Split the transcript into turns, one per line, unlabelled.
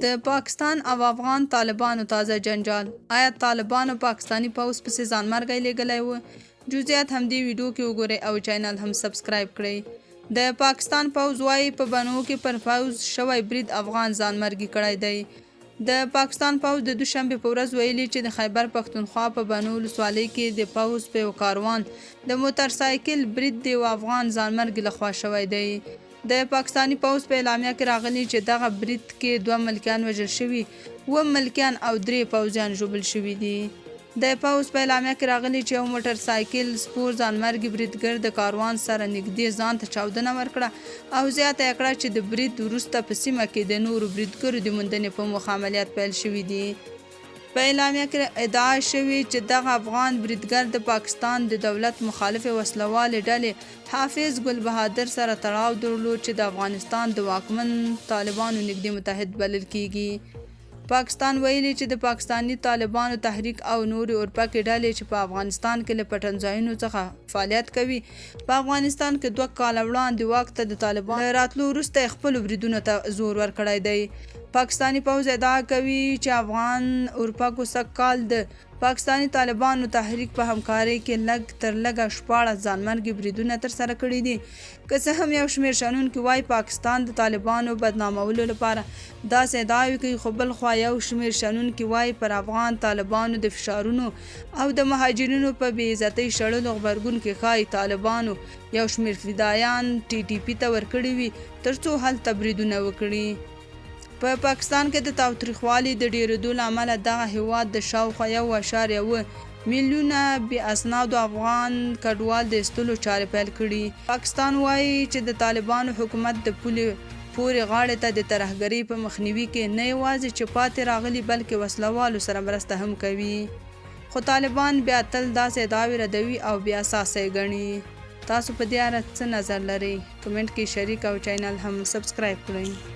د پاکستان او افغان طالبانو تازه جنجال. آیا طالبانو پاکستانی پوځ پسې ځانمرګی لیږلی و؟ جزئیات همدې ویډیو کې وګورئ او چینل هم سبسکرایب کړئ. د پاکستان پوځ وایي په بنو کې پر پوځ شوی برید افغان ځانمرګي کړی دی. د پاکستان پوځ د دوشنبې په ورځ ویلي چې د خیبر پښتونخوا په بنو ولسوالۍ کې د پوځ په یو کاروان د موټرسایکل برید د یو افغان ځانمرګي لخوا شوی دی. د پاکستانی پوځ په اعلامیه کې راغلي چې دغه برید کې 2 ملکیان وژل شوي، 7 ملکیان او 3 پوځیان ژوبل شوي دي. د پوځ په اعلامیه کې راغلي چې یو موټرسایکل سپور ځانمرګي بریدګر د کاروان سره نږدې ځان ته چاودنه ورکړه او زیاته یې کړه چې د برید وروسته په سیمه کې د نورو بریدګرو د موندنې په موخه عملیات پیل شوي دي. په اعلامیه کې ادعا شوې چې دغه افغان بریدګر د پاکستان د دولت مخالفې وسلوالې ډلې حافظ ګل بهادر سره تړاو درلود چې د افغانستان د واکمن طالبانو نږدې متحد بلل کیږي. پاکستان ویلي چې د پاکستانی طالبانو تحریک او نورې اورپکې ډلې چې په افغانستان کې له پټنځایونو څخه فعالیت کوي په افغانستان کې 2 کاله وړاندې واک ته د طالبانو راتلو وروسته خپلو بریدونو ته زور ورکړی دی. پاکستانی پوځ ادعا کوي چې افغان اورپکو سږکال د پاکستانی طالبانو تحریک په همکارۍ کې لږ تر لږه 14 ځانمرګي بریدونه ترسره کړي دي. که څه هم یو شمېر شنونکي وایي پاکستان د طالبانو بدنامولو لپاره داسې ادعاوې کوي، خو بل خوا یو شمېر شنونکي وایي پر افغان طالبانو د فشارونو او د مهاجرینو په بې عزتۍ شړلو غبرګون کې ښایي طالبانو یو شمېر فدایان TTP ته ورکړي وي ترڅو هلته بریدونه وکړي. په پاکستان کې د تاوتریخوالي د ډېرېدو له امله دغه هیواد د شاوخوا 1.1 میلیونه بې اسنادو افغان کډوال د ایستلو چارې پیل کړي. پاکستان وایي چې د طالبانو حکومت د پولې پورې غاړې ته د ترهګرۍ په مخنیوي کې نه یوازې چې پاتې راغلي بلکې وسلوالو سره مرسته هم کوي. خو طالبان بیا تل داسې ادعاوې ردوي او بې اساسه یې ګڼي. تاسو په دې اړه څه نظر لرئ؟ کمنټ کې شریک او چینل هم سبسکرایب کړئ.